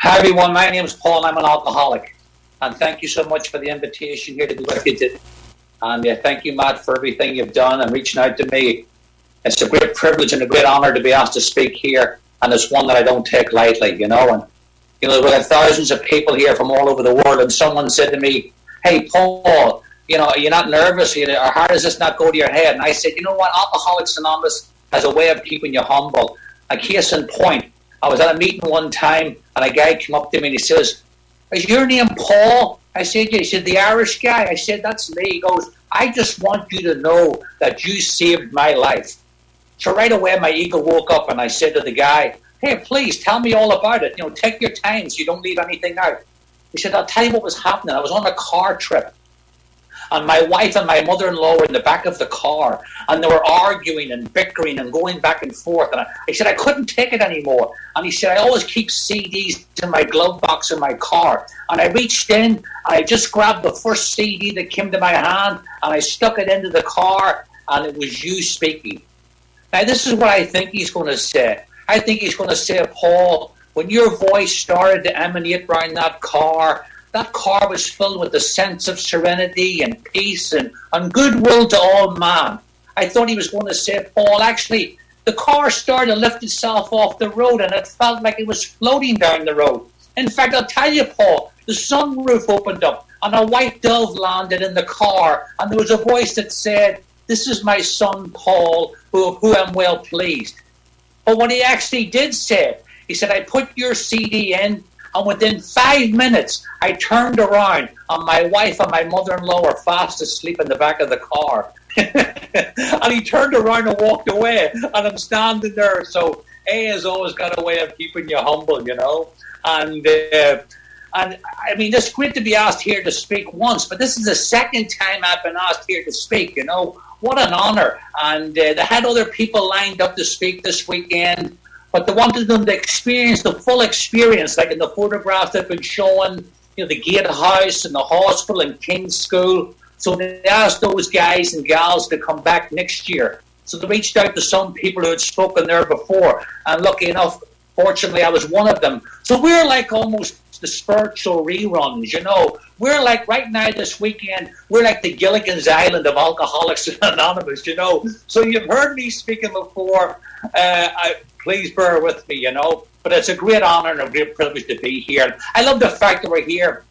Hi everyone, my name is Paul and I'm an alcoholic. And thank you so much for the invitation here to be with you today. And thank you, Matt, for everything you've done and reaching out to me. It's a great privilege and a great honour to be asked to speak here, and it's one that I don't take lightly, you know. And we have thousands of people here from all over the world, and someone said to me, "Hey, Paul, are you not nervous? Or how does this not go to your head?" And I said, you know what, Alcoholics Anonymous has a way of keeping you humble. A case in point, I was at a meeting one time, and a guy came up to me and he says, "Is your name Paul?" I said, "Yeah." He said, "The Irish guy?" I said, "That's me." He goes, "I just want you to know that you saved my life." So right away, my ego woke up, and I said to the guy, "Hey, please tell me all about it. Take your time so you don't leave anything out." He said, "I'll tell you what was happening. I was on a car trip, and my wife and my mother-in-law were in the back of the car, and they were arguing and bickering and going back and forth. And I said, I couldn't take it anymore. And he said, I always keep CDs in my glove box in my car. And I reached in, and I just grabbed the first CD that came to my hand, and I stuck it into the car, and it was you speaking." Now, this is what I think he's going to say. I think he's going to say, "Paul, when your voice started to emanate around that car was filled with a sense of serenity and peace and goodwill to all man." I thought he was going to say, "Paul, actually, the car started to lift itself off the road and it felt like it was floating down the road. In fact, I'll tell you, Paul, the sunroof opened up and a white dove landed in the car, and there was a voice that said, 'This is my son, Paul, who I'm well pleased.'" But what he actually did say, he said, "I put your CD in, and within 5 minutes, I turned around, and my wife and my mother-in-law were fast asleep in the back of the car." And he turned around and walked away, and I'm standing there. So A has always got a way of keeping you humble, And I mean, it's great to be asked here to speak once, but this is the second time I've been asked here to speak, What an honour. And they had other people lined up to speak this weekend, but they wanted them to experience the full experience, like in the photographs they've been showing, the gatehouse and the hospital and King's School. So they asked those guys and gals to come back next year. So they reached out to some people who had spoken there before, and lucky enough, fortunately, I was one of them. So we're like almost the spiritual reruns, We're like, right now this weekend, we're like the Gilligan's Island of Alcoholics Anonymous, So you've heard me speaking before. Please bear with me, But it's a great honour and a great privilege to be here. I love the fact that we're here,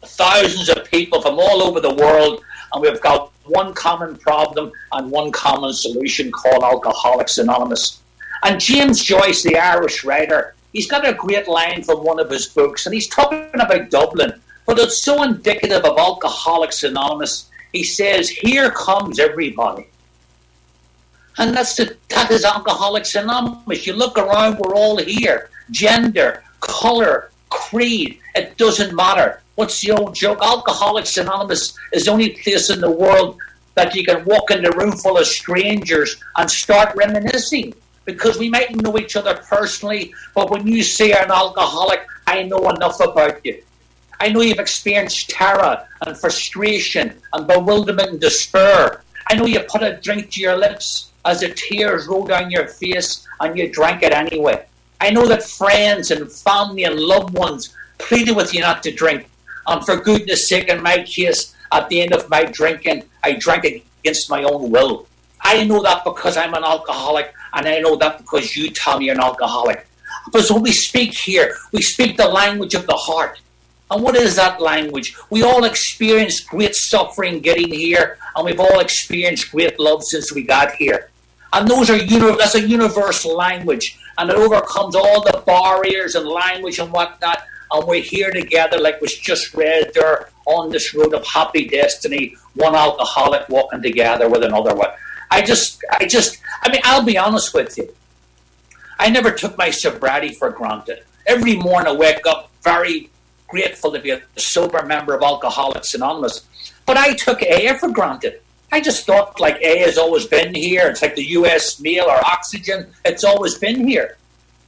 thousands of people from all over the world, and we've got one common problem and one common solution called Alcoholics Anonymous. And James Joyce, the Irish writer, he's got a great line from one of his books, and he's talking about Dublin, but it's so indicative of Alcoholics Anonymous. He says, "Here comes everybody." And that is Alcoholics Anonymous. You look around, we're all here. Gender, colour, creed, it doesn't matter. What's the old joke? Alcoholics Anonymous is the only place in the world that you can walk in a room full of strangers and start reminiscing. Because we mightn't know each other personally, but when you say you're an alcoholic, I know enough about you. I know you've experienced terror and frustration and bewilderment and despair. I know you put a drink to your lips as the tears roll down your face and you drank it anyway. I know that friends and family and loved ones pleaded with you not to drink. And for goodness sake, in my case, at the end of my drinking, I drank against my own will. I know that because I'm an alcoholic, and I know that because you tell me you're an alcoholic. But when we speak here, we speak the language of the heart. And what is that language? We all experienced great suffering getting here, and we've all experienced great love since we got here. And that's a universal language, and it overcomes all the barriers and language and whatnot, and we're here together like was just read there on this road of happy destiny, one alcoholic walking together with another one. I'll be honest with you. I never took my sobriety for granted. Every morning I wake up very grateful to be a sober member of Alcoholics Anonymous. But I took AA for granted. I just thought like AA has always been here. It's like the US mail or oxygen. It's always been here.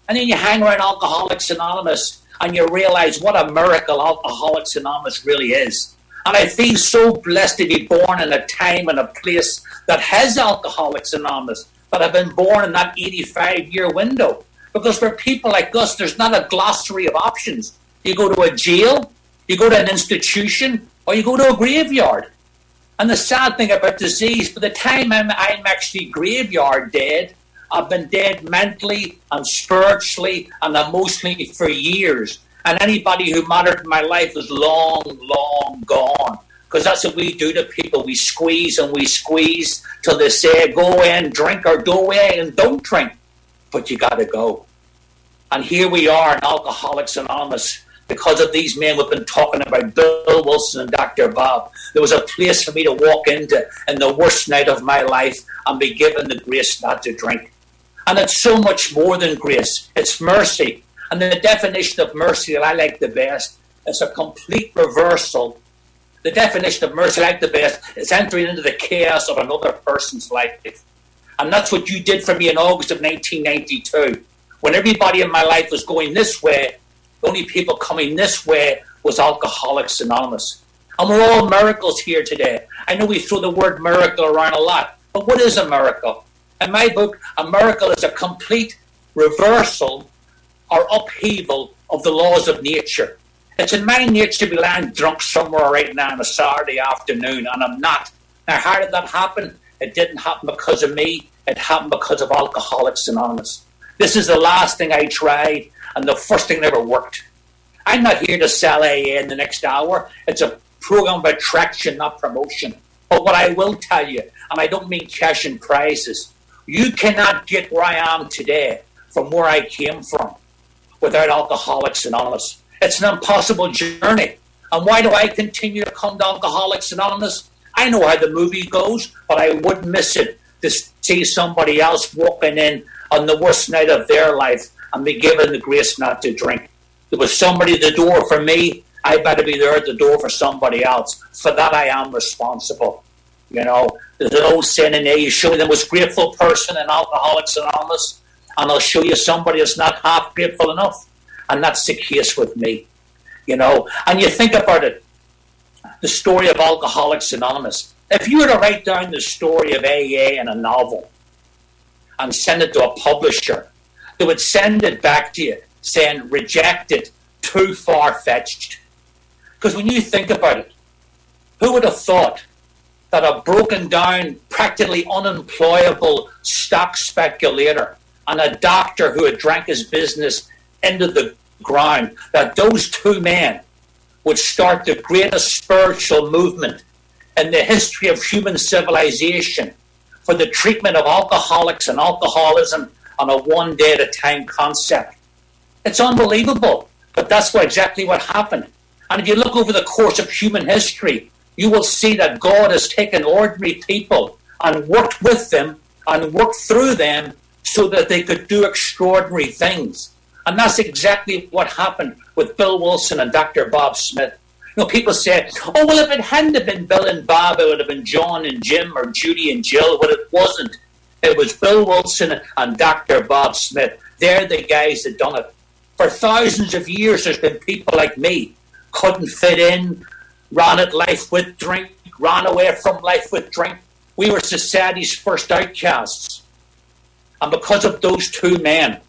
And then you hang around Alcoholics Anonymous and you realize what a miracle Alcoholics Anonymous really is. And I feel so blessed to be born in a time and a place that has Alcoholics Anonymous, that I've been born in that 85-year window. Because for people like us, there's not a glossary of options. You go to a jail, you go to an institution, or you go to a graveyard. And the sad thing about disease, by the time I'm actually graveyard dead, I've been dead mentally and spiritually and emotionally for years. And anybody who mattered in my life is long, long gone. Because that's what we do to people. We squeeze and we squeeze till they say, go away and drink, or go away and don't drink. But you got to go. And here we are in Alcoholics Anonymous. Because of these men we've been talking about, Bill Wilson and Dr. Bob, there was a place for me to walk into in the worst night of my life and be given the grace not to drink. And it's so much more than grace. It's mercy. And the definition of mercy that I like the best is a complete reversal. The definition of mercy I like the best is entering into the chaos of another person's life. And that's what you did for me in August of 1992. When everybody in my life was going this way, the only people coming this way was Alcoholics Anonymous. And we're all miracles here today. I know we throw the word miracle around a lot, but what is a miracle? In my book, a miracle is a complete reversal or upheaval of the laws of nature. It's in my nature to be lying drunk somewhere right now on a Saturday afternoon, and I'm not. Now, how did that happen? It didn't happen because of me. It happened because of Alcoholics Anonymous. This is the last thing I tried, and the first thing that ever worked. I'm not here to sell AA in the next hour. It's a program of attraction, not promotion. But what I will tell you, and I don't mean cash and prizes, you cannot get where I am today from where I came from without Alcoholics Anonymous. It's an impossible journey. And why do I continue to come to Alcoholics Anonymous? I know how the movie goes, but I wouldn't miss it to see somebody else walking in on the worst night of their life and be given the grace not to drink. There was somebody at the door for me. I better be there at the door for somebody else. For that, I am responsible. You know, there's an old saying in there, you show me the most grateful person in Alcoholics Anonymous, and I'll show you somebody that's not half grateful enough. And that's the case with me. You know, and you think about it, the story of Alcoholics Anonymous. If you were to write down the story of AA in a novel and send it to a publisher, they would send it back to you saying, rejected, too far-fetched. Because when you think about it, who would have thought that a broken down, practically unemployable stock speculator and a doctor who had drank his business into the ground, that those two men would start the greatest spiritual movement in the history of human civilization for the treatment of alcoholics and alcoholism on a one-day-at-a-time concept. It's unbelievable, but that's exactly what happened. And if you look over the course of human history, you will see that God has taken ordinary people and worked with them and worked through them so that they could do extraordinary things. And that's exactly what happened with Bill Wilson and Dr. Bob Smith. You know, people say, oh, well, if it hadn't have been Bill and Bob, it would have been John and Jim or Judy and Jill. But it wasn't. It was Bill Wilson and Dr. Bob Smith. They're the guys that done it. For thousands of years, there's been people like me, couldn't fit in, ran at life with drink, ran away from life with drink. We were society's first outcasts. And because of those two men,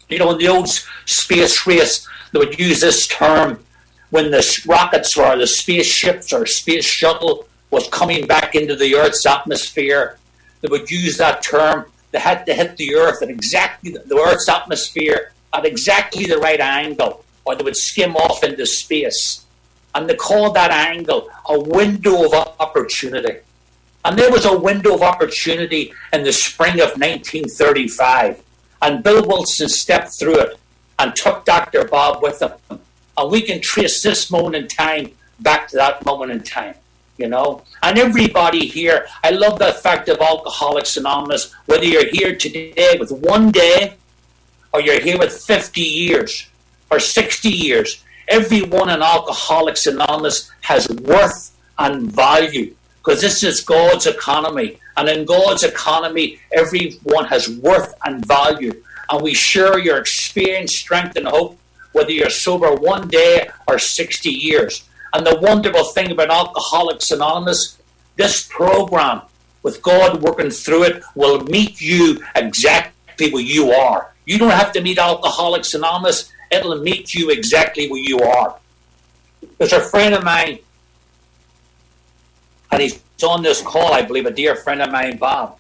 you know, in the old space race, they would use this term when the rockets or the spaceships or space shuttle was coming back into the Earth's atmosphere. They would use that term. They had to hit the Earth at exactly the Earth's atmosphere at exactly the right angle, or they would skim off into space. And they called that angle a window of opportunity. And there was a window of opportunity in the spring of 1935. And Bill Wilson stepped through it and took Dr. Bob with him. And we can trace this moment in time back to that moment in time, you know. And everybody here, I love the fact of Alcoholics Anonymous, whether you're here today with 1 day or you're here with 50 years or 60 years, everyone in Alcoholics Anonymous has worth and value, because this is God's economy. And in God's economy, everyone has worth and value. And we share your experience, strength, and hope, whether you're sober 1 day or 60 years. And the wonderful thing about Alcoholics Anonymous, this program, with God working through it, will meet you exactly exactly where you are. You don't have to meet Alcoholics Anonymous. It'll meet you exactly where you are. There's a friend of mine, and he's on this call, I believe, a dear friend of mine, Bob,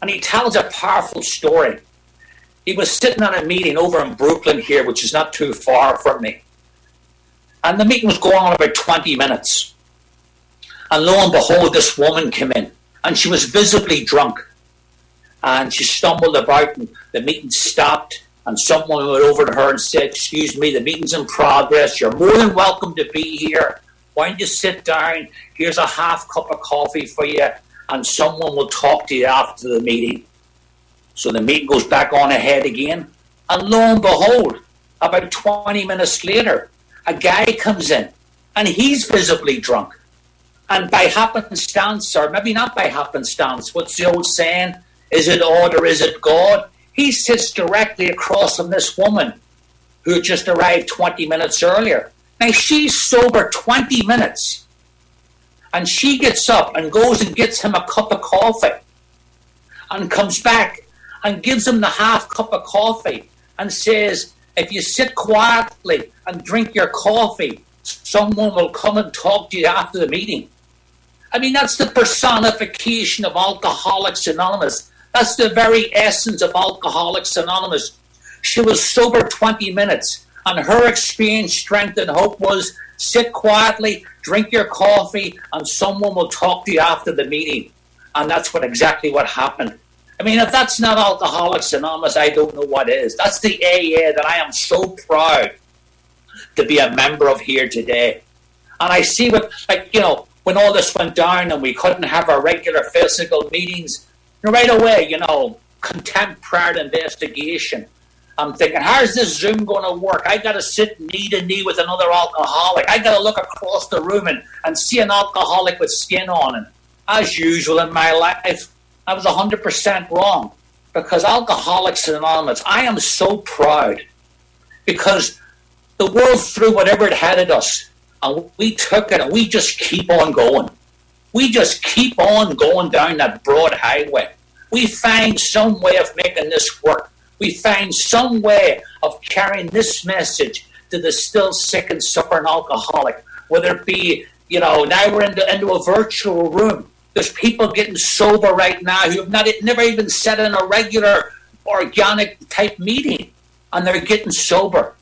and he tells a powerful story. He was sitting on a meeting over in Brooklyn here, which is not too far from me. And the meeting was going on about 20 minutes. And lo and behold, this woman came in, and she was visibly drunk. And she stumbled about, and the meeting stopped, and someone went over to her and said, "Excuse me, the meeting's in progress. You're more than welcome to be here. Why don't you sit down? Here's a half cup of coffee for you, and someone will talk to you after the meeting." So the meeting goes back on ahead again, and lo and behold, about 20 minutes later, a guy comes in, and he's visibly drunk. And by happenstance, or maybe not by happenstance, what's the old saying? Is it odd or is it God? He sits directly across from this woman who had just arrived 20 minutes earlier. Now, she's sober 20 minutes. And she gets up and goes and gets him a cup of coffee and comes back and gives him the half cup of coffee and says, "If you sit quietly and drink your coffee, someone will come and talk to you after the meeting." I mean, that's the personification of Alcoholics Anonymous. That's the very essence of Alcoholics Anonymous. She was sober 20 minutes, and her experience, strength, and hope was sit quietly, drink your coffee, and someone will talk to you after the meeting. And that's exactly what happened. I mean, if that's not Alcoholics Anonymous, I don't know what is. That's the AA that I am so proud to be a member of here today. And I see when all this went down and we couldn't have our regular physical meetings, right away, contempt prior to investigation. I'm thinking, how's this Zoom going to work? I got to sit knee to knee with another alcoholic. I got to look across the room and see an alcoholic with skin on. And as usual in my life, I was 100% wrong. Because Alcoholics Anonymous, I am so proud. Because the world threw whatever it had at us. And we took it and we just keep on going. We just keep on going down that broad highway. We find some way of making this work. We find some way of carrying this message to the still sick and suffering alcoholic. Whether it be, now we're into a virtual room. There's people getting sober right now who have never even sat in a regular organic type meeting, and they're getting sober.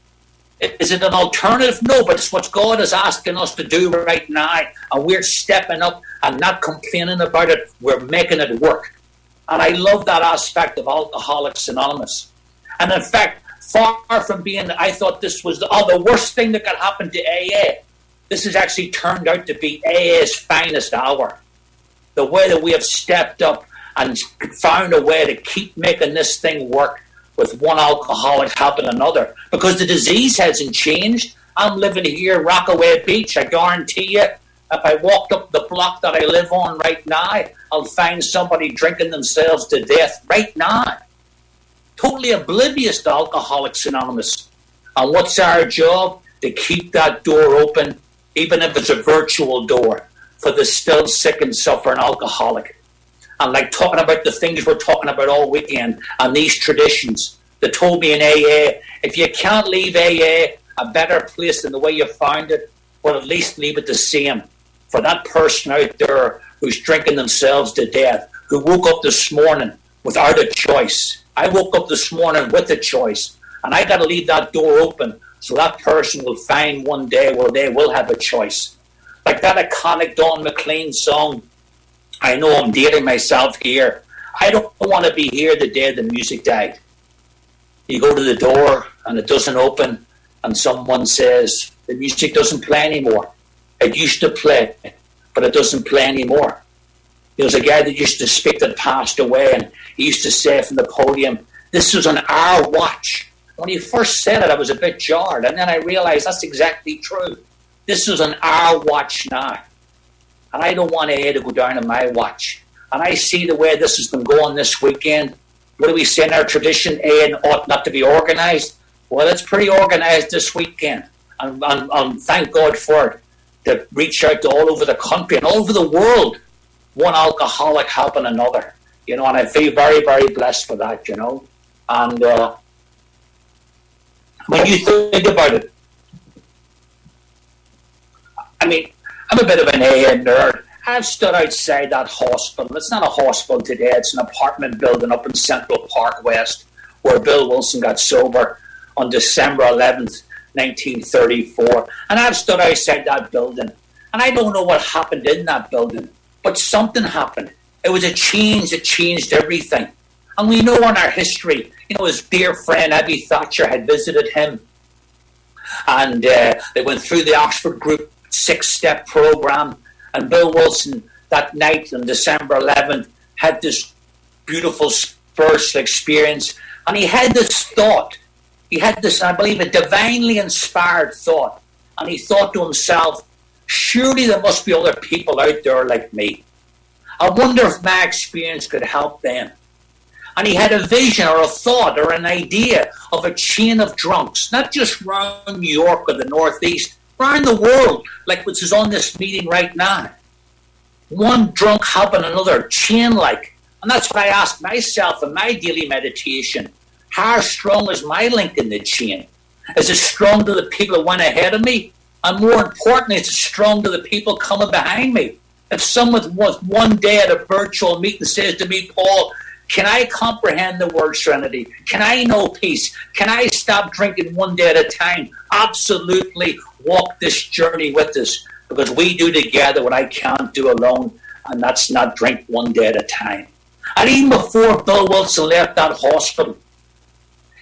Is it an alternative? No, but it's what God is asking us to do right now, and we're stepping up and not complaining about it. We're making it work. And I love that aspect of Alcoholics Anonymous. And in fact, far from being, I thought this was the worst thing that could happen to AA. This has actually turned out to be AA's finest hour. The way that we have stepped up and found a way to keep making this thing work with one alcoholic helping another. Because the disease hasn't changed. I'm living here, Rockaway Beach. I guarantee you, if I walked up the block that I live on right now, I'll find somebody drinking themselves to death right now. Totally oblivious to Alcoholics Anonymous. And what's our job? To keep that door open, even if it's a virtual door, for the still sick and suffering alcoholic. And like talking about the things we're talking about all weekend and these traditions that told me in AA, if you can't leave AA a better place than the way you found it, well, at least leave it the same. For that person out there who's drinking themselves to death, who woke up this morning without a choice. I woke up this morning with a choice, and I got to leave that door open so that person will find one day where they will have a choice. Like that iconic Don McLean song, I know I'm dating myself here. I don't want to be here the day the music died. You go to the door and it doesn't open, and someone says, the music doesn't play anymore. It used to play, but it doesn't play anymore. There was a guy that used to speak that passed away, and he used to say from the podium, this was on our watch. When he first said it, I was a bit jarred, and then I realized that's exactly true. This is on our watch now. And I don't want AA to go down on my watch. And I see the way this has been going this weekend. What do we say in our tradition? AA ought not to be organised. Well, it's pretty organised this weekend. And thank God for it. To reach out to all over the country and all over the world. One alcoholic helping another. And I feel very, very blessed for that, And when you think about it, I mean, I'm a bit of an AA nerd. I've stood outside that hospital. It's not a hospital today. It's an apartment building up in Central Park West where Bill Wilson got sober on December 11th, 1934. And I've stood outside that building. And I don't know what happened in that building, but something happened. It was a change that changed everything. And we know in our history, his dear friend Abby Thatcher had visited him. And they went through the Oxford Group 6-step program. And Bill Wilson, that night on December 11th, had this beautiful spiritual experience. And he had this thought. He had this, I believe, a divinely inspired thought. And he thought to himself, surely there must be other people out there like me. I wonder if my experience could help them. And he had a vision or a thought or an idea of a chain of drunks, not just around New York or the Northeast, around the world, like which is on this meeting right now. One drunk helping another, chain-like. And that's what I ask myself in my daily meditation. How strong is my link in the chain? Is it strong to the people that went ahead of me? And more importantly, is it strong to the people coming behind me? If someone was one day at a virtual meeting says to me, Paul, can I comprehend the word serenity? Can I know peace? Can I stop drinking one day at a time? Absolutely walk this journey with us, because we do together what I can't do alone, and that's not drink one day at a time. And even before Bill Wilson left that hospital,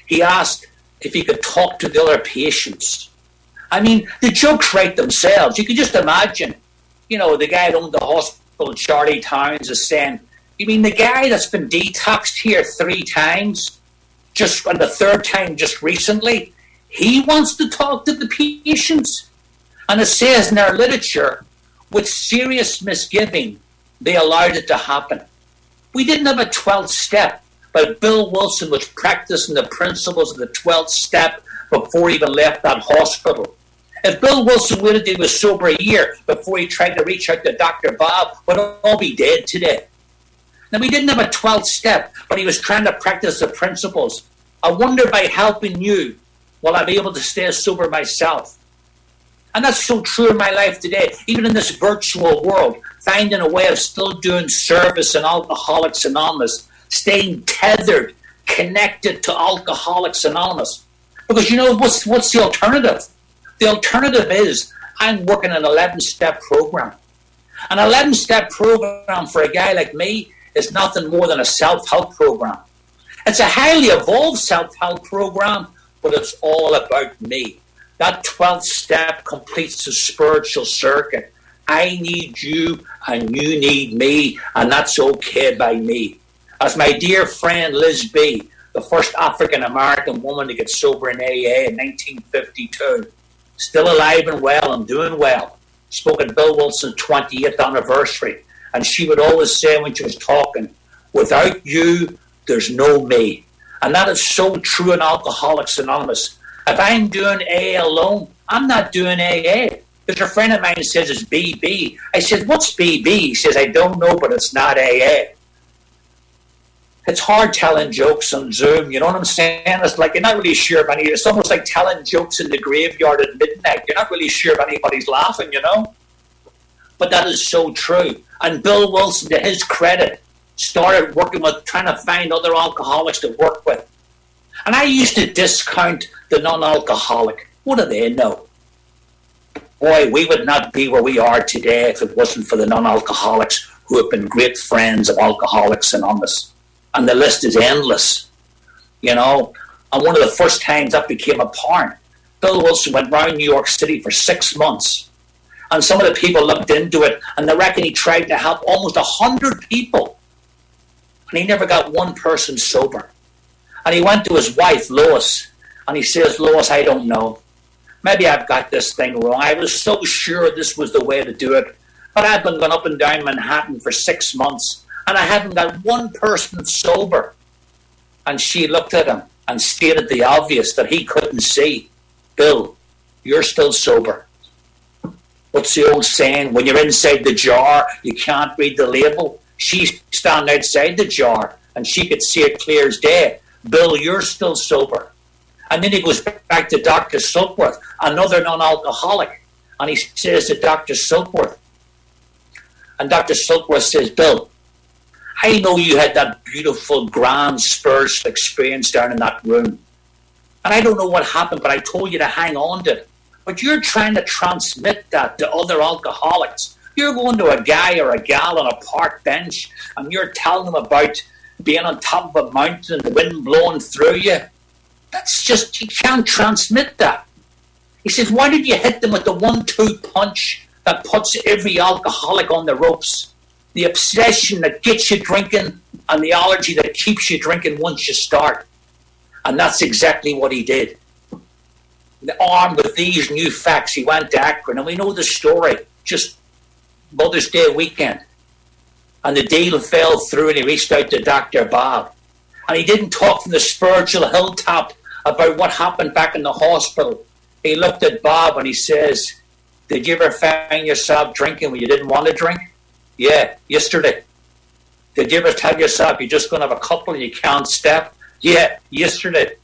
he asked if he could talk to the other patients. I mean, the jokes write themselves. You can just imagine, the guy that owned the hospital, Charlie Towns, is saying, you mean the guy that's been detoxed here 3 times, just on the 3rd time just recently, he wants to talk to the patients? And it says in our literature, with serious misgiving, they allowed it to happen. We didn't have a 12th step, but Bill Wilson was practicing the principles of the 12th step before he even left that hospital. If Bill Wilson waited till he was sober a year before he tried to reach out to Dr. Bob, we'd all be dead today. Now, we didn't have a 12th step, but he was trying to practice the principles. I wonder, by helping you, will I be able to stay sober myself? And that's so true in my life today, even in this virtual world, finding a way of still doing service in Alcoholics Anonymous, staying tethered, connected to Alcoholics Anonymous. Because what's the alternative? The alternative is I'm working an 11-step program. An 11-step program for a guy like me is nothing more than a self-help program. It's a highly evolved self-help program, but it's all about me. That 12th step completes the spiritual circuit. I need you and you need me, and that's okay by me. As my dear friend Liz B., the first African-American woman to get sober in AA in 1952, still alive and well and doing well, spoke at Bill Wilson's 28th anniversary. And she would always say when she was talking, without you, there's no me. And that is so true in Alcoholics Anonymous. If I'm doing AA alone, I'm not doing AA. Because a friend of mine says it's BB. I said, what's BB? He says, I don't know, but it's not AA. It's hard telling jokes on Zoom, you know what I'm saying? It's like you're not really sure if it's almost like telling jokes in the graveyard at midnight. You're not really sure if anybody's laughing, But that is so true. And Bill Wilson, to his credit, started working with, trying to find other alcoholics to work with. And I used to discount the non-alcoholic. What do they know? Boy, we would not be where we are today if it wasn't for the non-alcoholics who have been great friends of Alcoholics Anonymous. And the list is endless, And one of the first times that became apparent, Bill Wilson went around New York City for 6 months. And some of the people looked into it, and they reckon he tried to help almost 100 people. And he never got one person sober. And he went to his wife, Lois, and he says, Lois, I don't know. Maybe I've got this thing wrong. I was so sure this was the way to do it. But I've been going up and down Manhattan for 6 months, and I haven't got one person sober. And she looked at him and stated the obvious that he couldn't see. Bill, you're still sober. What's the old saying? When you're inside the jar, you can't read the label. She's standing outside the jar, and she could see it clear as day. Bill, you're still sober. And then he goes back to Dr. Silkworth, another non-alcoholic, and he says to Dr. Silkworth, and Dr. Silkworth says, Bill, I know you had that beautiful, grand spiritual experience down in that room. And I don't know what happened, but I told you to hang on to it. But you're trying to transmit that to other alcoholics. You're going to a guy or a gal on a park bench, and you're telling them about being on top of a mountain and the wind blowing through you. That's just, you can't transmit that. He says, why did you hit them with the 1-2 punch that puts every alcoholic on the ropes? The obsession that gets you drinking and the allergy that keeps you drinking once you start. And that's exactly what he did. Armed with these new facts, he went to Akron, and we know the story, just Mother's Day weekend. And the deal fell through, and he reached out to Dr. Bob. And he didn't talk from the spiritual hilltop about what happened back in the hospital. He looked at Bob and he says, did you ever find yourself drinking when you didn't want to drink? Yeah, yesterday. Did you ever tell yourself you're just going to have a couple and you can't step? Yeah, yesterday.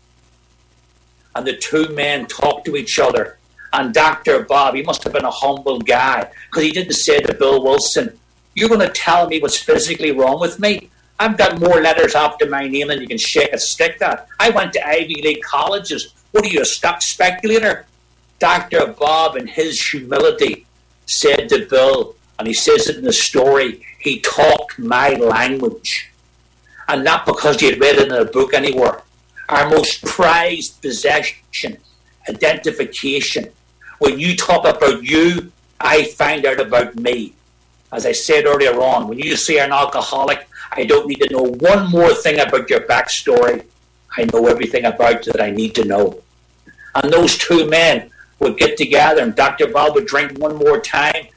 And the two men talked to each other. And Dr. Bob, he must have been a humble guy, because he didn't say to Bill Wilson, you're going to tell me what's physically wrong with me? I've got more letters after my name than you can shake a stick at. I went to Ivy League colleges. What are you, a stock speculator? Dr. Bob, in his humility, said to Bill, and he says it in the story, he talked my language. And not because he had read it in a book anywhere. Our most prized possession, identification. When you talk about you, I find out about me. As I said earlier on, when you say you're an alcoholic, I don't need to know one more thing about your backstory. I know everything about you that I need to know. And those two men would get together, and Dr. Bob would drink one more time.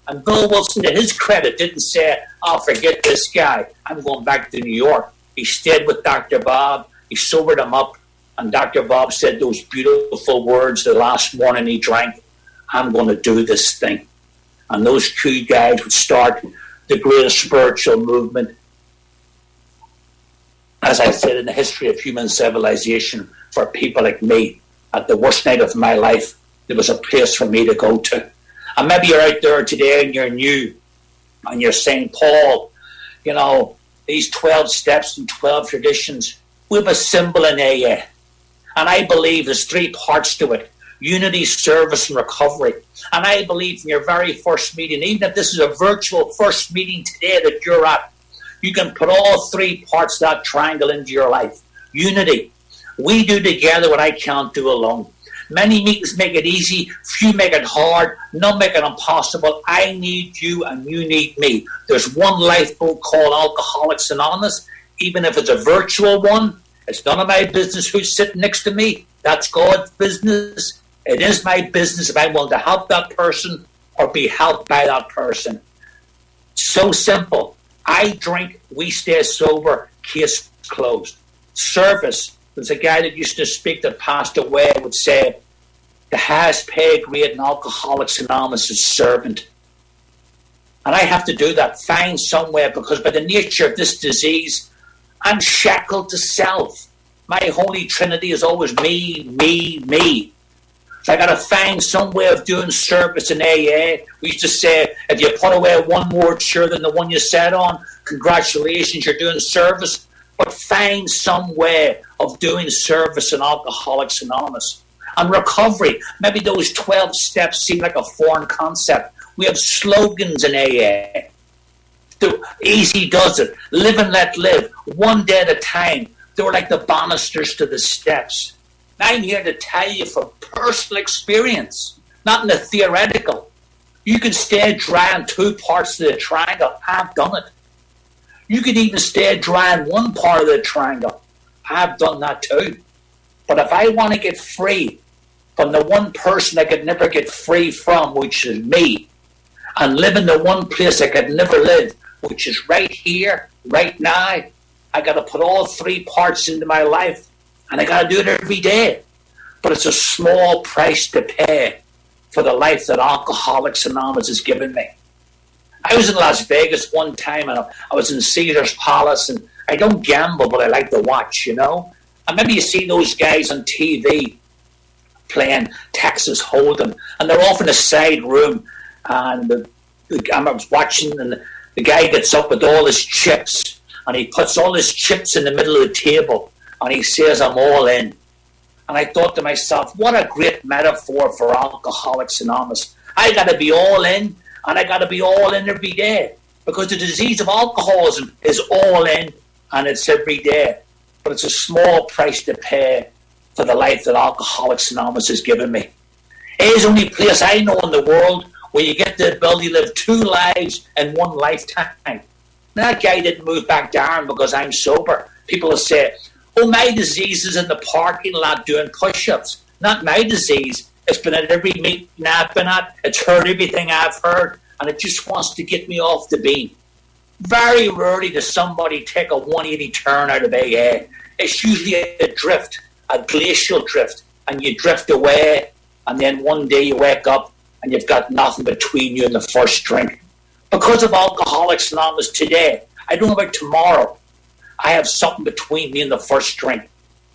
And Bill Wilson, to his credit, didn't say, oh, forget this guy, I'm going back to New York. He stayed with Dr. Bob. He sobered him up. And Dr. Bob said those beautiful words the last morning he drank, I'm going to do this thing. And those two guys would start the greatest spiritual movement, as I said, in the history of human civilization. For people like me, at the worst night of my life, there was a place for me to go to. And maybe you're out there today and you're new, and you're saying, Paul, you know, these 12 steps and 12 traditions, we have a symbol in AA. And I believe there's 3 parts to it: unity, service, and recovery. And I believe from your very first meeting, even if this is a virtual first meeting today that you're at, you can put all 3 parts of that triangle into your life. Unity. We do together what I can't do alone. Many meetings make it easy, few make it hard, none make it impossible. I need you and you need me. There's one lifeboat called Alcoholics Anonymous. Even if it's a virtual one, it's none of my business who's sitting next to me. That's God's business. It is my business if I'm willing to help that person or be helped by that person. So simple. I drink, we stay sober, case closed. Service. There's a guy that used to speak that passed away would say, the highest pay grade in Alcoholics Anonymous is servant. And I have to do that, find somewhere, because by the nature of this disease, I'm shackled to self. My holy trinity is always me, me, me. So I got to find some way of doing service in AA. We used to say, if you put away one more chair than the one you sat on, congratulations, you're doing service. But find some way of doing service in Alcoholics Anonymous. And recovery, maybe those 12 steps seem like a foreign concept. We have slogans in AA. Easy does it. Live and let live. One day at a time. They were like the banisters to the steps. I'm here to tell you from personal experience, not in the theoretical. You can stay dry on 2 parts of the triangle. I've done it. You can even stay dry on 1 part of the triangle. I've done that too. But if I want to get free from the one person I could never get free from, which is me, and live in the one place I could never live, which is right here, right now, I got to put all 3 parts into my life, and I got to do it every day. But it's a small price to pay for the life that Alcoholics Anonymous has given me. I was in Las Vegas one time, and I was in Caesar's Palace, and I don't gamble, but I like to watch, you know. And maybe you see those guys on TV playing Texas Hold'em, and they're off in a side room, and I was watching, and the guy gets up with all his chips, and he puts all his chips in the middle of the table, and he says, "I'm all in." And I thought to myself, what a great metaphor for Alcoholics Anonymous. I got to be all in, and I got to be all in every day, because the disease of alcoholism is all in, and it's every day. But it's a small price to pay for the life that Alcoholics Anonymous has given me. It is the only place I know in the world where you get the ability to live 2 lives in 1 lifetime. That guy didn't move back down because I'm sober. People will say, "Oh, my disease is in the parking lot doing push-ups." Not my disease. It's been at every meeting I've been at. It's heard everything I've heard, and it just wants to get me off the beam. Very rarely does somebody take a 180 turn out of AA. It's usually a drift, a glacial drift, and you drift away, and then one day you wake up and you've got nothing between you and the first drink. Because of Alcoholics Anonymous today, I don't know about tomorrow, I have something between me and the first drink.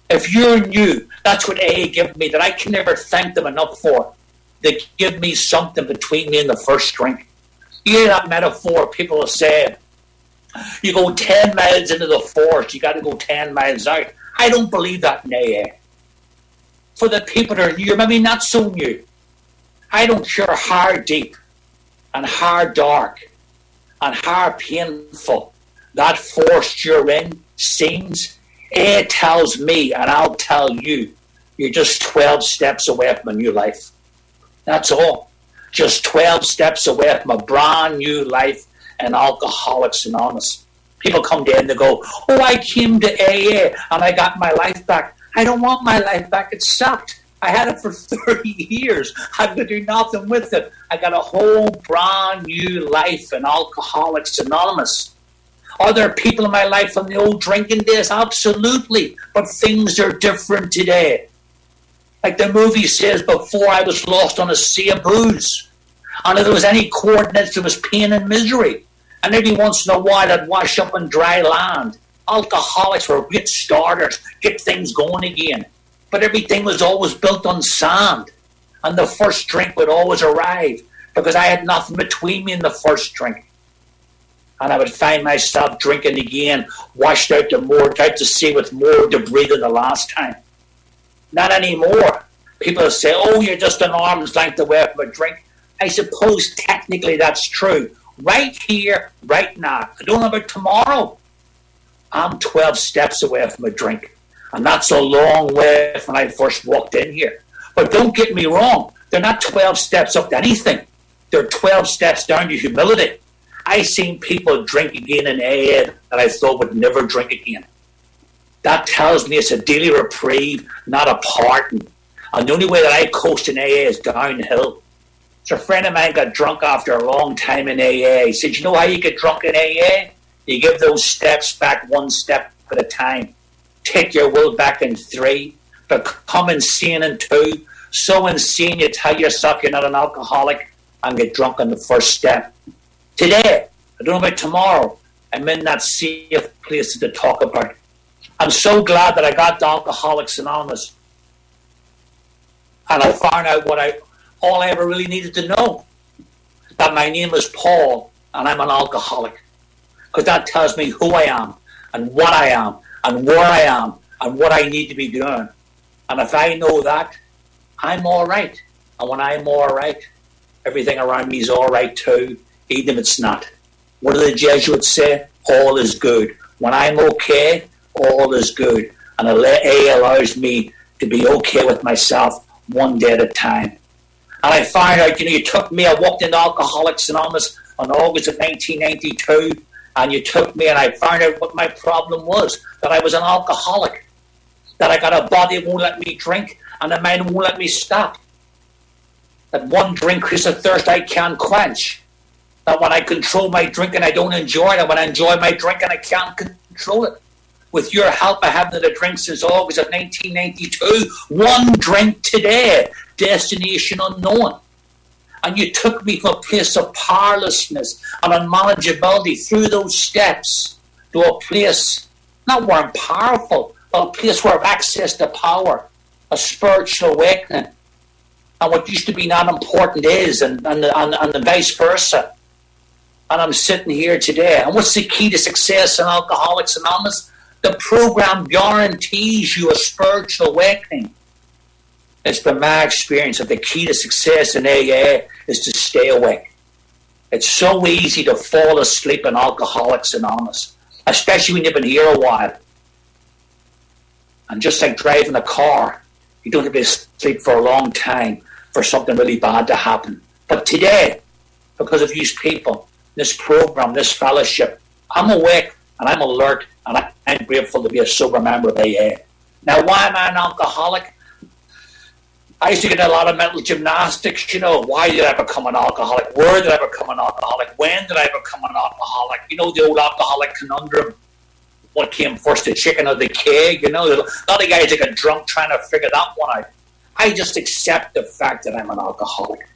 If you're new, that's what AA give me, that I can never thank them enough for. They give me something between me and the first drink. You hear that metaphor, people will say, you go 10 miles into the forest, you got to go 10 miles out. I don't believe that in AA. For the people that are new, maybe not so new, I don't care how deep and how dark and how painful that forest you're in seems. It tells me, and I'll tell you, you're just 12 steps away from a new life. That's all. Just 12 steps away from a brand new life in Alcoholics Anonymous. People come to and they go, "Oh, I came to AA and I got my life back." I don't want my life back. It sucked. I had it for 30 years. I could do nothing with it. I got a whole brand new life in Alcoholics Anonymous. Are there people in my life from the old drinking days? Absolutely. But things are different today. Like the movie says, before I was lost on a sea of booze. And if there was any coordinates, there was pain and misery. And every once in a while, I'd wash up on dry land. Alcoholics were great starters, get things going again. But everything was always built on sand. And the first drink would always arrive because I had nothing between me and the first drink. And I would find myself drinking again, washed out to sea with more debris than the last time. Not anymore. People say, "Oh, you're just an arm's length away from a drink." I suppose technically that's true. Right here, right now. I don't know about tomorrow. I'm 12 steps away from a drink. And that's a long way from when I first walked in here. But don't get me wrong. They're not 12 steps up to anything. They're 12 steps down to humility. I seen people drink again in AA that I thought would never drink again. That tells me it's a daily reprieve, not a pardon. And the only way that I coast in AA is downhill. So a friend of mine got drunk after a long time in AA. He said, "You know how you get drunk in AA? You give those steps back 1 step at a time. Take your will back in 3. Become insane in 2. So insane you tell yourself you're not an alcoholic and get drunk on the first step." Today, I don't know about tomorrow, I'm in that safe place to talk about. I'm so glad that I got to Alcoholics Anonymous. And I found out all I ever really needed to know. That my name is Paul and I'm an alcoholic. Because that tells me who I am and what I am and where I am and what I need to be doing. And if I know that, I'm all right. And when I'm all right, everything around me is all right too, even if it's not. What do the Jesuits say? All is good. When I'm okay, all is good. And AA allows me to be okay with myself one day at a time. And I found out, you took me, I walked into Alcoholics Anonymous on August of 1992, and you took me and I found out what my problem was, that I was an alcoholic, that I got a body that won't let me drink, and a mind won't let me stop. That one drink is a thirst I can't quench. That when I control my drinking, I don't enjoy it, and when I enjoy my drinking, I can't control it. With your help, I haven't had a drink since August of 1992. One drink today, destination unknown. And you took me from a place of powerlessness and unmanageability through those steps to a place, not where I'm powerful, a place where I've access to power, a spiritual awakening, and what used to be not important is, and the vice versa. And I'm sitting here today. And what's the key to success in Alcoholics Anonymous? The program guarantees you a spiritual awakening. It's been my experience that the key to success in AA is to stay awake. It's so easy to fall asleep in Alcoholics Anonymous, especially when you've been here a while. And just like driving a car, you don't have to be asleep for a long time for something really bad to happen. But today, because of these people, this program, this fellowship, I'm awake and I'm alert and I'm grateful to be a sober member of AA. Now, why am I an alcoholic? I used to get a lot of mental gymnastics, why did I become an alcoholic? Where did I become an alcoholic? When did I become an alcoholic? The old alcoholic conundrum. What came first, the chicken or the keg? A lot of guys that get drunk trying to figure that one out. I just accept the fact that I'm an alcoholic.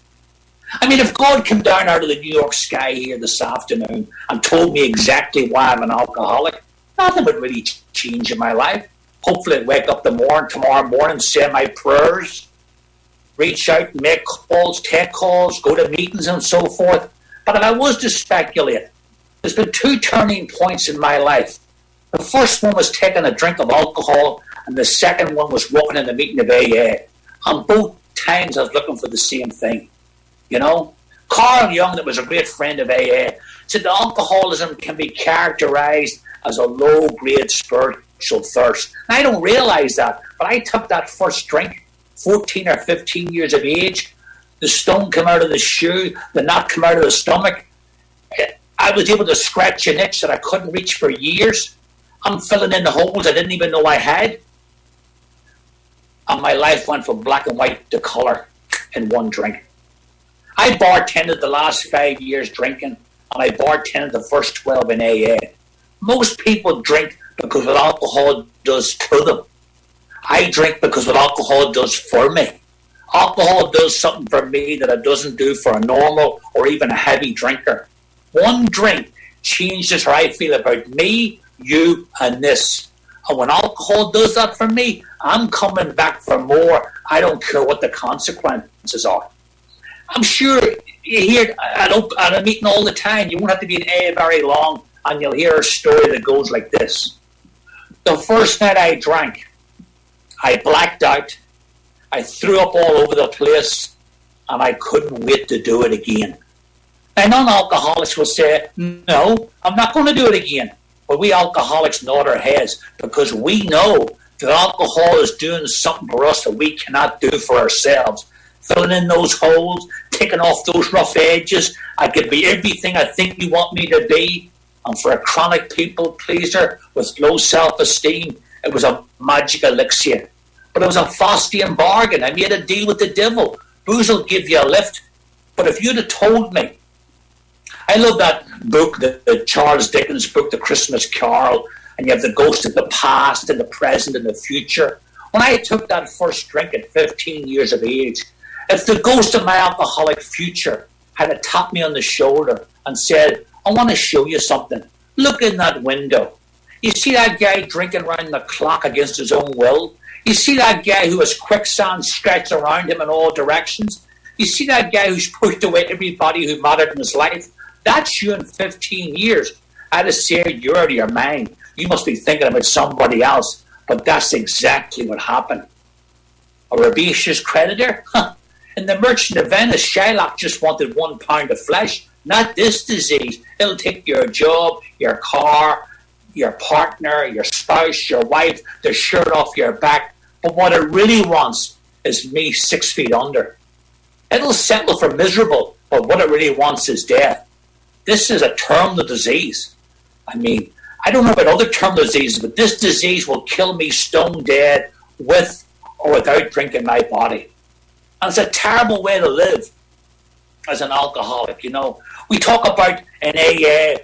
I mean, if God came down out of the New York sky here this afternoon and told me exactly why I'm an alcoholic, nothing would really change in my life. Hopefully I'd wake up tomorrow morning, say my prayers, reach out, make calls, take calls, go to meetings and so forth. But if I was to speculate, there's been two turning points in my life. The first one was taking a drink of alcohol, and the second one was walking in the meeting of AA. On both times I was looking for the same thing. Carl Jung, that was a great friend of AA, said that alcoholism can be characterized as a low-grade spiritual thirst. And I don't realize that, but I took that first drink, 14 or 15 years of age. The stone came out of the shoe, the knot came out of the stomach. I was able to scratch an itch that I couldn't reach for years. I'm filling in the holes I didn't even know I had. And my life went from black and white to colour in one drink. I bartended the last 5 years drinking, and I bartended the first 12 in AA. Most people drink because what alcohol does to them. I drink because what alcohol does for me. Alcohol does something for me that it doesn't do for a normal or even a heavy drinker. One drink changes how I feel about me, you, and this. And when alcohol does that for me, I'm coming back for more. I don't care what the consequences are. I'm sure you hear at a meeting all the time. You won't have to be in AA very long, and you'll hear a story that goes like this. The first night I drank, I blacked out. I threw up all over the place, and I couldn't wait to do it again. Now, non-alcoholics will say, no, I'm not going to do it again. But we alcoholics nod our heads because we know that alcohol is doing something for us that we cannot do for ourselves. Filling in those holes, taking off those rough edges. I could be everything I think you want me to be. And for a chronic people pleaser with low self-esteem, it was a magic elixir. But it was a Faustian bargain. I made a deal with the devil. Booze will give you a lift. But if you'd have told me, I love that book, the Charles Dickens book, The Christmas Carol, and you have the ghost of the past and the present and the future. When I took that first drink at 15 years of age, if the ghost of my alcoholic future had tapped me on the shoulder and said, I want to show you something. Look in that window. You see that guy drinking around the clock against his own will? You see that guy who has quicksand stretched around him in all directions? You see that guy who's pushed away everybody who mattered in his life? That's you in 15 years. I'd have said, you're out of your mind. You must be thinking about somebody else. But that's exactly what happened. A herbaceous creditor? In the Merchant of Venice, Shylock just wanted 1 pound of flesh. Not this disease. It'll take your job, your car, your partner, your spouse, your wife, the shirt off your back. But what it really wants is me 6 feet under. It'll settle for miserable, but what it really wants is death. This is a terminal disease. I mean, I don't know about other terminal diseases, but this disease will kill me stone dead with or without drinking my body. And it's a terrible way to live as an alcoholic, We talk about in AA,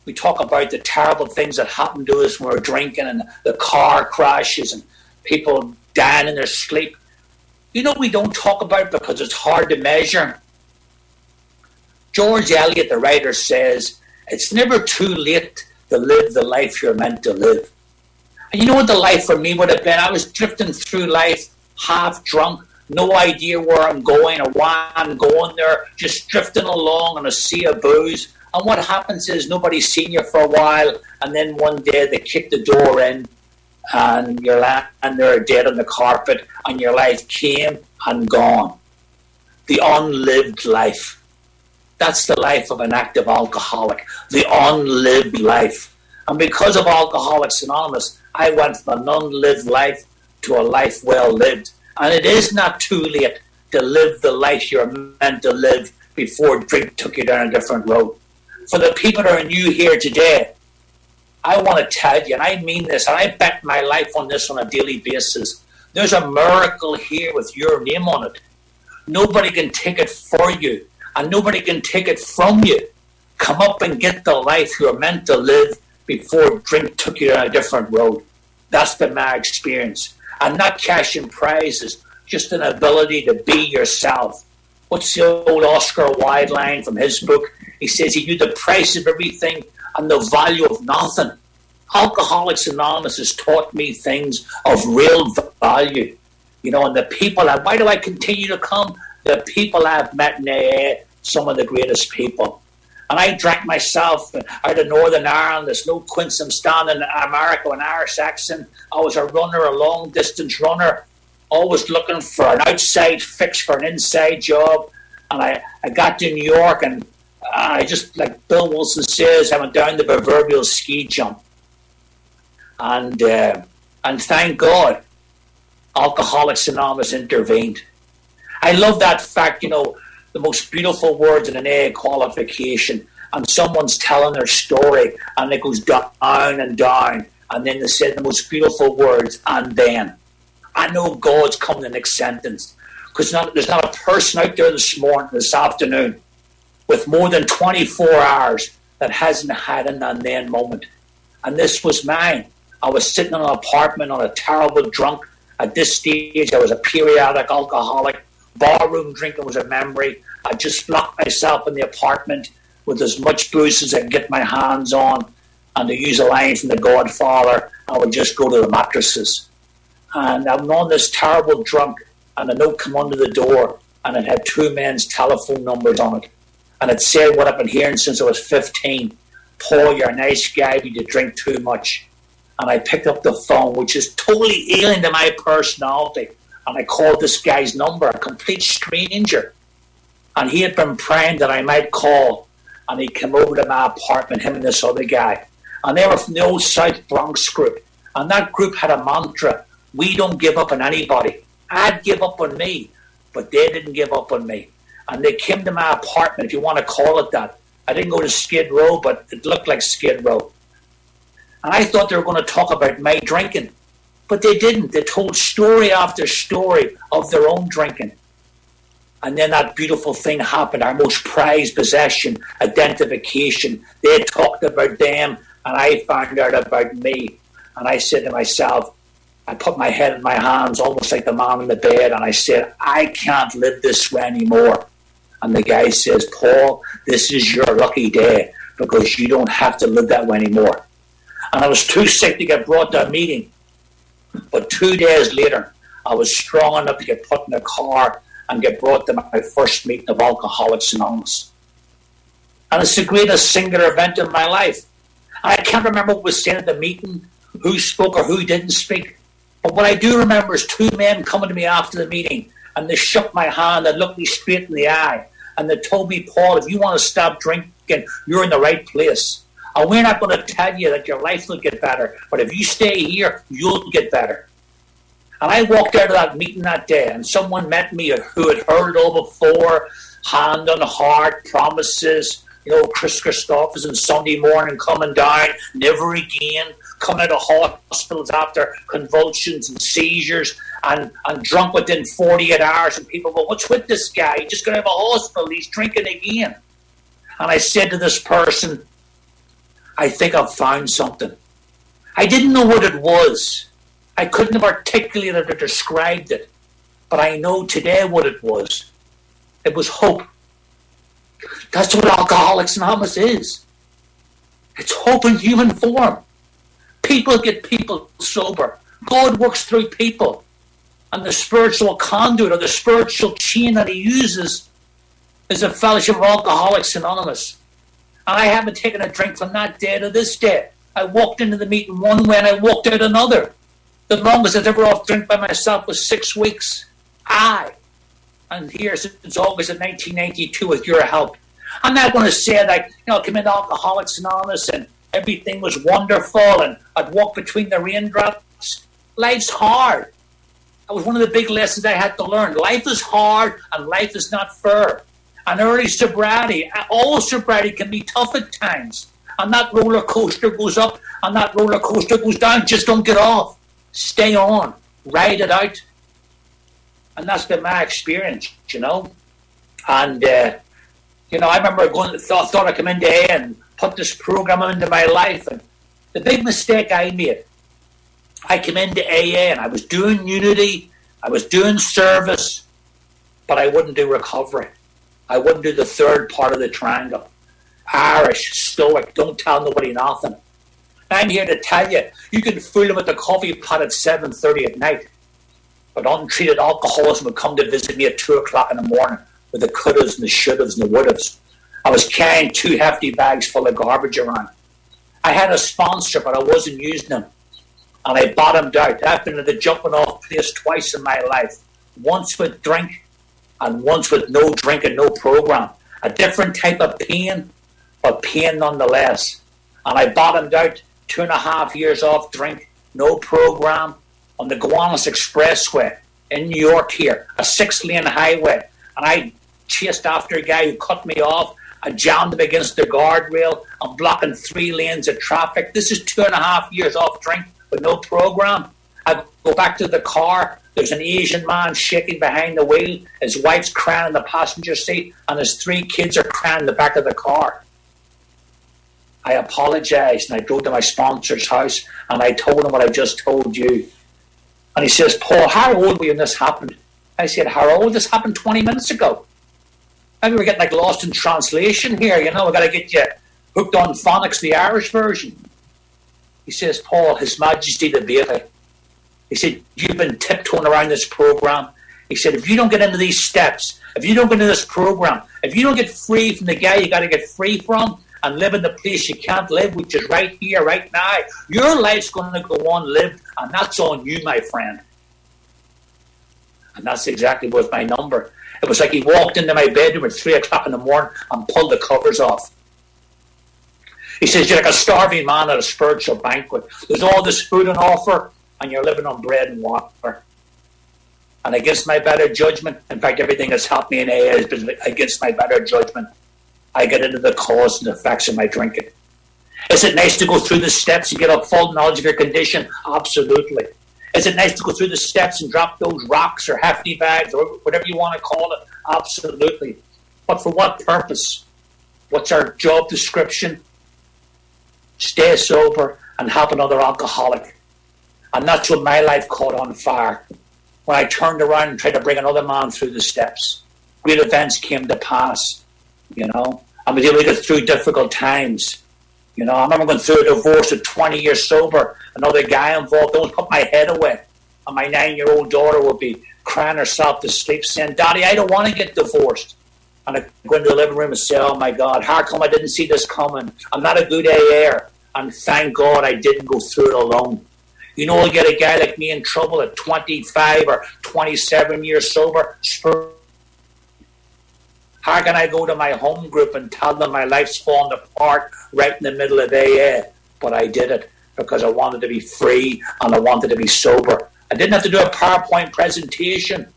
we talk about the terrible things that happen to us when we're drinking and the car crashes and people dying in their sleep. We don't talk about because it's hard to measure. George Eliot, the writer, says, it's never too late to live the life you're meant to live. And you know what the life for me would have been? I was drifting through life, half drunk, no idea where I'm going or why I'm going there, just drifting along on a sea of booze. And what happens is nobody's seen you for a while, and then one day they kick the door in, and you're lying there dead on the carpet, and your life came and gone. The unlived life. That's the life of an active alcoholic. The unlived life. And because of Alcoholics Anonymous, I went from an unlived life to a life well lived. And it is not too late to live the life you're meant to live before drink took you down a different road. For the people that are new here today, I want to tell you, and I mean this, and I bet my life on this on a daily basis, there's a miracle here with your name on it. Nobody can take it for you, and nobody can take it from you. Come up and get the life you're meant to live before drink took you down a different road. That's been my experience. And not cashing prizes, just an ability to be yourself. What's the old Oscar Wilde line from his book? He says he knew the price of everything and the value of nothing. Alcoholics Anonymous has taught me things of real value. You know, and the people, why do I continue to come? The people I've met in AA, some of the greatest people. And I drank myself out of Northern Ireland. There's no quince I'm standing in America, an Irish accent. I was a runner, a long-distance runner, always looking for an outside fix for an inside job. And I got to New York, and I just, like Bill Wilson says, I went down the proverbial ski jump. And thank God, Alcoholics Anonymous intervened. I love that fact, you know, the most beautiful words in an AA qualification, and someone's telling their story, and it goes down and down, and then they say the most beautiful words, and then. I know God's coming the next sentence, because there's not a person out there this afternoon, with more than 24 hours that hasn't had an and then moment. And this was mine. I was sitting in an apartment on a terrible drunk. At this stage, I was a periodic alcoholic. Barroom drinking was a memory. I just locked myself in the apartment with as much booze as I could get my hands on. And to use a line from The Godfather, I would just go to the mattresses. And I'm on this terrible drunk, and a note came under the door, and it had two men's telephone numbers on it. And it said what I've been hearing since I was 15. Paul, you're a nice guy, but you drink too much. And I picked up the phone, which is totally alien to my personality. And I called this guy's number, a complete stranger. And he had been praying that I might call. And he came over to my apartment, him and this other guy. And they were from the old South Bronx group. And that group had a mantra: we don't give up on anybody. I'd give up on me, but they didn't give up on me. And they came to my apartment, if you want to call it that. I didn't go to Skid Row, but it looked like Skid Row. And I thought they were going to talk about my drinking. But they didn't. They told story after story of their own drinking. And then that beautiful thing happened, our most prized possession, identification. They talked about them, and I found out about me. And I said to myself, I put my head in my hands, almost like the man in the bed, and I said, I can't live this way anymore. And the guy says, Paul, this is your lucky day, because you don't have to live that way anymore. And I was too sick to get brought to a meeting. But 2 days later, I was strong enough to get put in a car and get brought to my first meeting of Alcoholics Anonymous. And it's the greatest singular event in my life. I can't remember what was said at the meeting, who spoke or who didn't speak. But what I do remember is two men coming to me after the meeting, and they shook my hand and looked me straight in the eye. And they told me, Paul, if you want to stop drinking, you're in the right place. And we're not going to tell you that your life will get better, but if you stay here, you'll get better. And I walked out of that meeting that day, and someone met me who had heard it all before, hand on heart, promises, you know, Chris Christopherson Sunday morning coming down, never again, coming out of hospitals after convulsions and seizures, and drunk within 48 hours, and people go, what's with this guy? He just got out of a hospital, he's drinking again. And I said to this person, I think I've found something. I didn't know what it was. I couldn't have articulated or described it. But I know today what it was. It was hope. That's what Alcoholics Anonymous is. It's hope in human form. People get people sober. God works through people. And the spiritual conduit or the spiritual chain that he uses is the Fellowship of Alcoholics Anonymous. And I haven't taken a drink from that day to this day. I walked into the meeting one way and I walked out another. The longest I've ever off drink by myself was 6 weeks. And here since August of 1992 with your help. I'm not going to say that, I came into Alcoholics Anonymous and everything was wonderful and I'd walk between the raindrops. Life's hard. That was one of the big lessons I had to learn. Life is hard and life is not fair. And early sobriety, all sobriety can be tough at times. And that roller coaster goes up and that roller coaster goes down. Just don't get off. Stay on. Ride it out. And that's been my experience, And, I remember thought I'd come into AA and put this program into my life. And the big mistake I made, I came into AA and I was doing unity, I was doing service, but I wouldn't do recovery. I wouldn't do the third part of the triangle. Irish, stoic, don't tell nobody nothing. I'm here to tell you, you can fool them at the coffee pot at 7:30 at night, but untreated alcoholism would come to visit me at 2 o'clock in the morning with the couldas and the shouldas and the wouldas. I was carrying 2 hefty bags full of garbage around. I had a sponsor, but I wasn't using them. And I bottomed out. I've been at the jumping off place twice in my life. Once with drink and once with no drink and no program. A different type of pain, but pain nonetheless. And I bottomed out 2.5 years off drink, no program, on the Gowanus Expressway in New York here, a 6-lane highway. And I chased after a guy who cut me off. I jammed him against the guardrail. I'm blocking 3 lanes of traffic. This is 2.5 years off drink with no program. I go back to the car. There's an Asian man shaking behind the wheel. His wife's crying in the passenger seat, and his 3 kids are crying in the back of the car. I apologized, and I drove to my sponsor's house, and I told him what I just told you. And he says, Paul, how old were you when this happened? I said, how old? This happened 20 minutes ago. Maybe we're getting lost in translation here, We've got to get you hooked on phonics, the Irish version. He says, Paul, His Majesty the baby. He said, you've been tiptoeing around this program. He said, if you don't get into these steps, if you don't get into this program, if you don't get free from the guy you got to get free from and live in the place you can't live, which is right here, right now, your life's going to go on lived, and that's on you, my friend. And that's exactly what was my number. It was like he walked into my bedroom at 3 o'clock in the morning and pulled the covers off. He says, you're like a starving man at a spiritual banquet. There's all this food on offer, and you're living on bread and water. And against my better judgment, in fact, everything that's helped me in AA has been against my better judgment. I get into the cause and effects of my drinking. Is it nice to go through the steps and get a full knowledge of your condition? Absolutely. Is it nice to go through the steps and drop those rocks or hefty bags or whatever you want to call it? Absolutely. But for what purpose? What's our job description? Stay sober and help another alcoholic. And that's when my life caught on fire. When I turned around and tried to bring another man through the steps. Great events came to pass, And we able to get through difficult times. I remember going through a divorce at 20 years sober. Another guy involved. Don't put my head away. And my 9-year-old daughter would be crying herself to sleep saying, Daddy, I don't want to get divorced. And I go into the living room and say, oh my God, how come I didn't see this coming? I'm not a good AA'er. And thank God I didn't go through it alone. I'll get a guy like me in trouble at 25 or 27 years sober. How can I go to my home group and tell them my life's falling apart right in the middle of AA? But I did it because I wanted to be free and I wanted to be sober. I didn't have to do a PowerPoint presentation,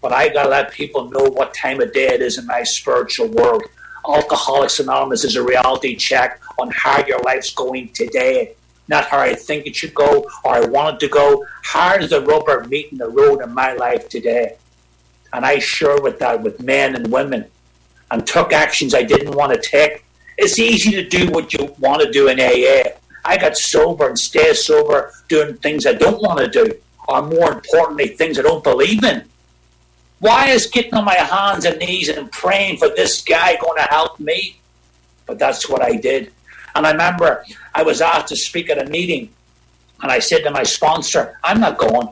but I got to let people know what time of day it is in my spiritual world. Alcoholics Anonymous is a reality check on how your life's going today. Not how I think it should go or I want it to go. How does the rubber meet in the road in my life today? And I share with that with men and women and took actions I didn't want to take. It's easy to do what you want to do in AA. I got sober and stay sober doing things I don't want to do, or more importantly, things I don't believe in. Why is getting on my hands and knees and praying for this guy going to help me? But that's what I did. And I remember I was asked to speak at a meeting, And I said to my sponsor, I'm not going.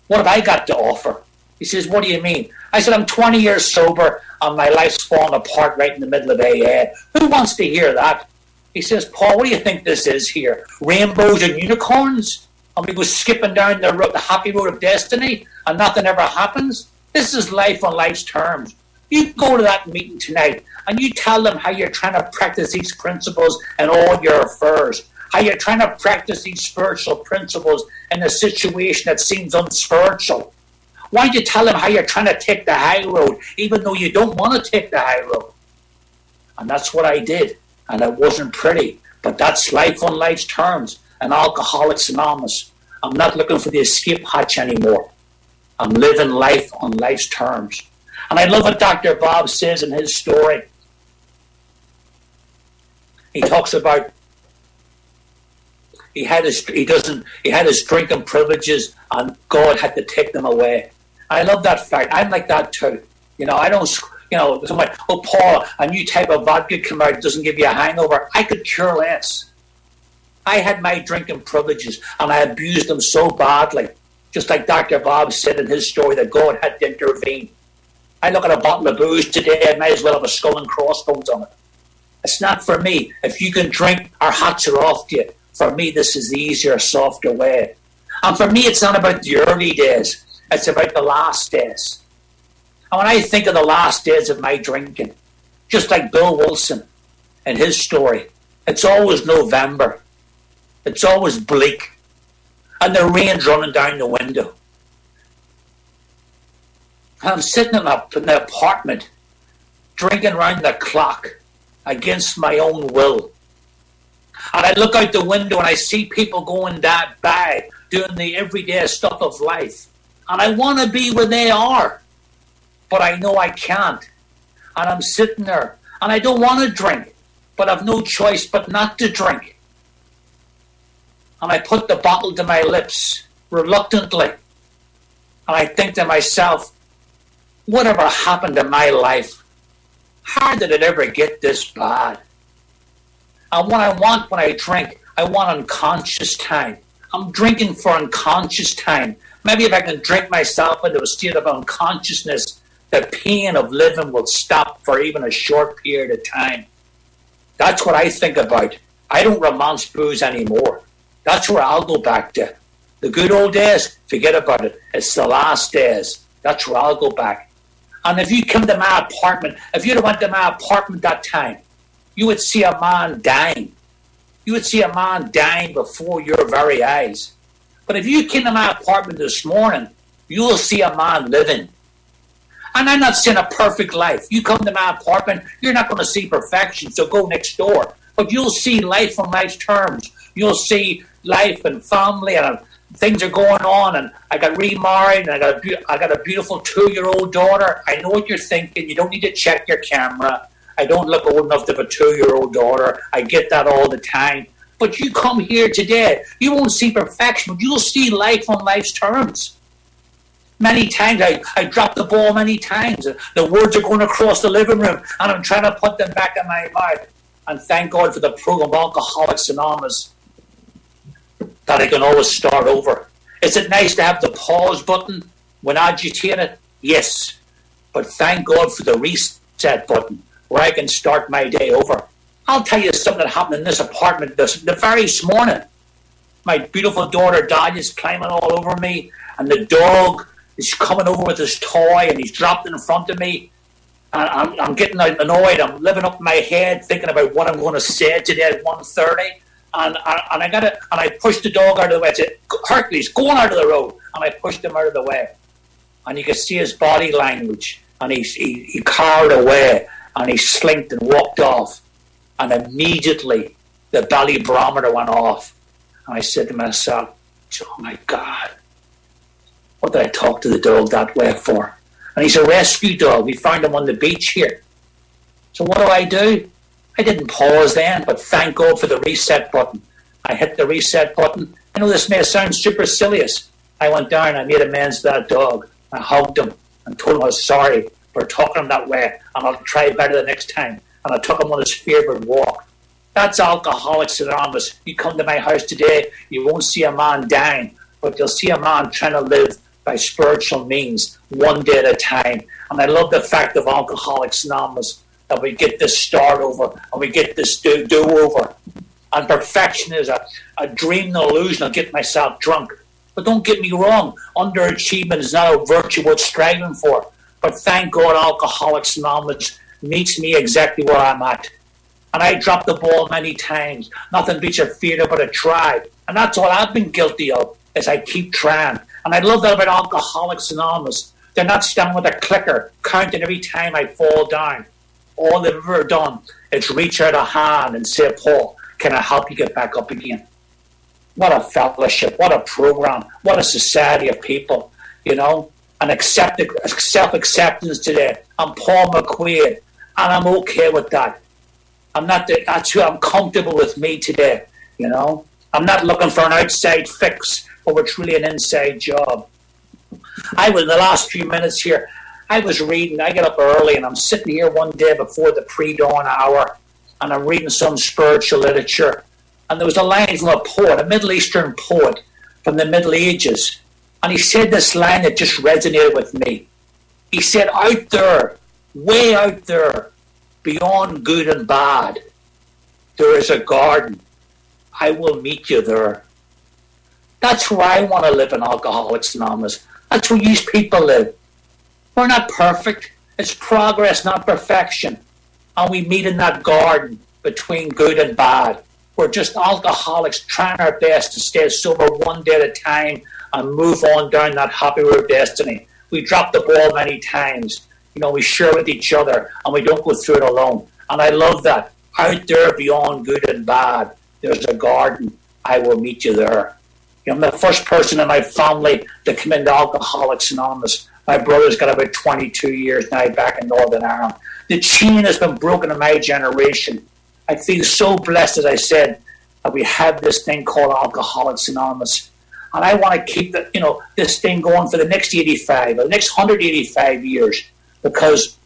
What have I got to offer? He says, what do you mean? I said, I'm 20 years sober and my life's falling apart right in the middle of AA. Who wants to hear that? He says, Paul, what do you think this is here? Rainbows and unicorns? And we go skipping down the happy road of destiny and nothing ever happens? This is life on life's terms. You go to that meeting tonight and you tell them how you're trying to practice these principles in all your affairs, how you're trying to practice these spiritual principles in a situation that seems unspiritual. Why don't you tell them how you're trying to take the high road, even though you don't want to take the high road? And that's what I did. And it wasn't pretty. But that's life on life's terms. And Alcoholics Anonymous. I'm not looking for the escape hatch anymore. I'm living life on life's terms. And I love what Dr. Bob says in his story. He talks about he had his drinking privileges and God had to take them away. I love that fact. I'm like that too. I don't, somebody, oh, Paul, a new type of vodka come out, doesn't give you a hangover. I could care less. I had my drinking privileges and I abused them so badly. Just like Dr. Bob said in his story that God had to intervene. I look at a bottle of booze today, I might as well have a skull and crossbones on it. It's not for me. If you can drink, our hats are off to you. For me, this is the easier, softer way. And for me, it's not about the early days. It's about the last days. And when I think of the last days of my drinking, just like Bill Wilson and his story, it's always November. It's always bleak. And the rain's running down the window. And I'm sitting in the apartment, drinking round the clock against my own will. And I look out the window and I see people going by, doing the everyday stuff of life. And I want to be where they are. But I know I can't. And I'm sitting there. And I don't want to drink. But I've no choice but not to drink. And I put the bottle to my lips, reluctantly. And I think to myself, whatever happened to my life? How did it ever get this bad? And what I want when I drink, I want unconscious time. I'm drinking for unconscious time. Maybe if I can drink myself into a state of unconsciousness, the pain of living will stop for even a short period of time. That's what I think about. I don't romance booze anymore. That's where I'll go back to. The good old days, forget about it. It's the last days. That's where I'll go back. And if you come to my apartment, if you'd have went to my apartment that time, you would see a man dying. You would see a man dying before your very eyes. But if you came to my apartment this morning, you will see a man living. And I'm not saying a perfect life. You come to my apartment, you're not going to see perfection, so go next door. But you'll see life on life's terms. You'll see life and family, and things are going on, and I got remarried, and I got a beautiful 2-year-old daughter. I know what you're thinking. You don't need to check your camera. I don't look old enough to have a 2-year-old daughter. I get that all the time. But you come here today, you won't see perfection, but you'll see life on life's terms. Many times, I dropped the ball many times. The words are going across the living room, and I'm trying to put them back in my mouth. And thank God for the program Alcoholics Anonymous, that I can always start over. Is it nice to have the pause button when agitated? Yes. But thank God for the reset button, where I can start my day over. I'll tell you something that happened in this apartment the very morning. My beautiful daughter Dahlia's climbing all over me, and the dog is coming over with his toy, and he's dropped it in front of me. And I'm getting annoyed. I'm living up in my head, thinking about what I'm going to say today at 1:30. And I pushed the dog out of the way. I said, Hercules, go on out of the road. And I pushed him out of the way. And you could see his body language. And he cowered away. And he slinked and walked off. And immediately the belly barometer went off. And I said to myself, oh my God, what did I talk to the dog that way for? And he's a rescue dog. We found him on the beach here. So what do? I didn't pause then, but thank God for the reset button. I hit the reset button. I know this may sound supercilious. I went down, I made amends to that dog. I hugged him and told him I was sorry for talking him that way, and I'll try better the next time. And I took him on his favourite walk. That's Alcoholics Anonymous. You come to my house today, you won't see a man dying, but you'll see a man trying to live by spiritual means, one day at a time. And I love the fact of Alcoholics Anonymous that we get this start over and we get this do-over. And perfection is a dream, an illusion. I'll get myself drunk. But don't get me wrong, underachievement is not a virtue worth striving for. But thank God Alcoholics Anonymous meets me exactly where I'm at. And I dropped the ball many times. Nothing beats a failure but a try. And that's all I've been guilty of, is I keep trying. And I love that about Alcoholics Anonymous. They're not standing with a clicker, counting every time I fall down. All they've ever done is reach out a hand and say, Paul, can I help you get back up again? What a fellowship, what a program, what a society of people, you know, and self-acceptance today. I'm Paul McQ, and I'm okay with that. That's who I'm comfortable with me today, you know. I'm not looking for an outside fix, but it's really an inside job. I was, in the last few minutes here, I was reading, I get up early and I'm sitting here one day before the pre-dawn hour and I'm reading some spiritual literature. And there was a line from a poet, a Middle Eastern poet from the Middle Ages. And he said this line that just resonated with me. He said, out there, way out there, beyond good and bad, there is a garden. I will meet you there. That's where I want to live in Alcoholics Anonymous. That's where these people live. We're not perfect. It's progress, not perfection. And we meet in that garden between good and bad. We're just alcoholics trying our best to stay sober one day at a time and move on down that happy road of destiny. We drop the ball many times. You know, we share with each other and we don't go through it alone. And I love that. Out there beyond good and bad, there's a garden. I will meet you there. You know, I'm the first person in my family to come into Alcoholics Anonymous. My brother's got about 22 years now back in Northern Ireland. The chain has been broken in my generation. I feel so blessed, as I said, that we have this thing called Alcoholics Anonymous. And I want to keep this thing going for the next 85, or the next 185 years. Because,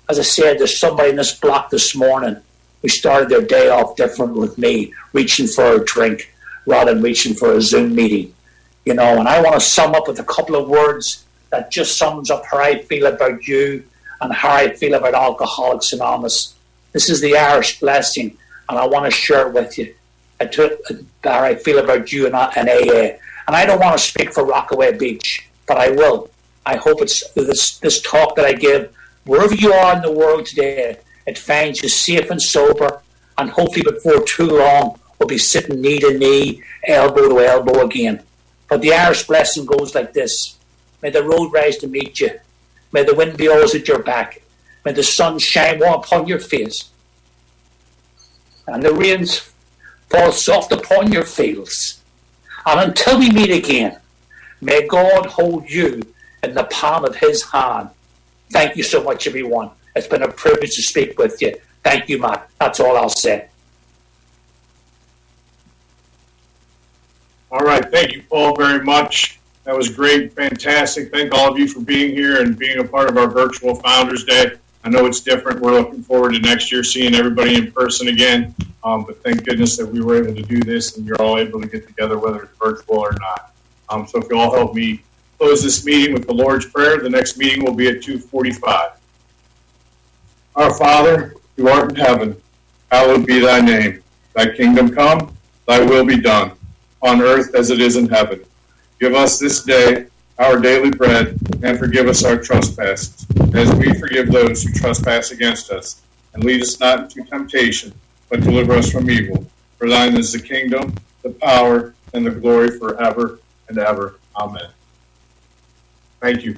as I said, there's somebody in this block this morning who started their day off different with me, reaching for a drink rather than reaching for a Zoom meeting. You know, and I want to sum up with a couple of words that just sums up how I feel about you and how I feel about Alcoholics Anonymous. This is the Irish blessing, and I want to share it with you. How I feel about you and AA. And I don't want to speak for Rockaway Beach, but I will. I hope it's this talk that I give, wherever you are in the world today, it finds you safe and sober, and hopefully before too long, we'll be sitting knee to knee, elbow to elbow again. But the Irish blessing goes like this. May the road rise to meet you. May the wind be always at your back. May the sun shine warm upon your face. And the rains fall soft upon your fields. And until we meet again, may God hold you in the palm of his hand. Thank you so much, everyone. It's been a privilege to speak with you. Thank you, Matt. That's all I'll say. All right. Thank you, Paul, very much. That was great. Fantastic. Thank all of you for being here and being a part of our virtual Founders Day. I know it's different. We're looking forward to next year seeing everybody in person again. But thank goodness that we were able to do this and you're all able to get together, whether it's virtual or not. So if you all help me close this meeting with the Lord's Prayer, the next meeting will be at 2:45. Our Father, who art in heaven, hallowed be thy name. Thy kingdom come, thy will be done, on earth as it is in heaven. Give us this day our daily bread, and forgive us our trespasses, as we forgive those who trespass against us. And lead us not into temptation, but deliver us from evil. For thine is the kingdom, the power, and the glory forever and ever. Amen. Thank you.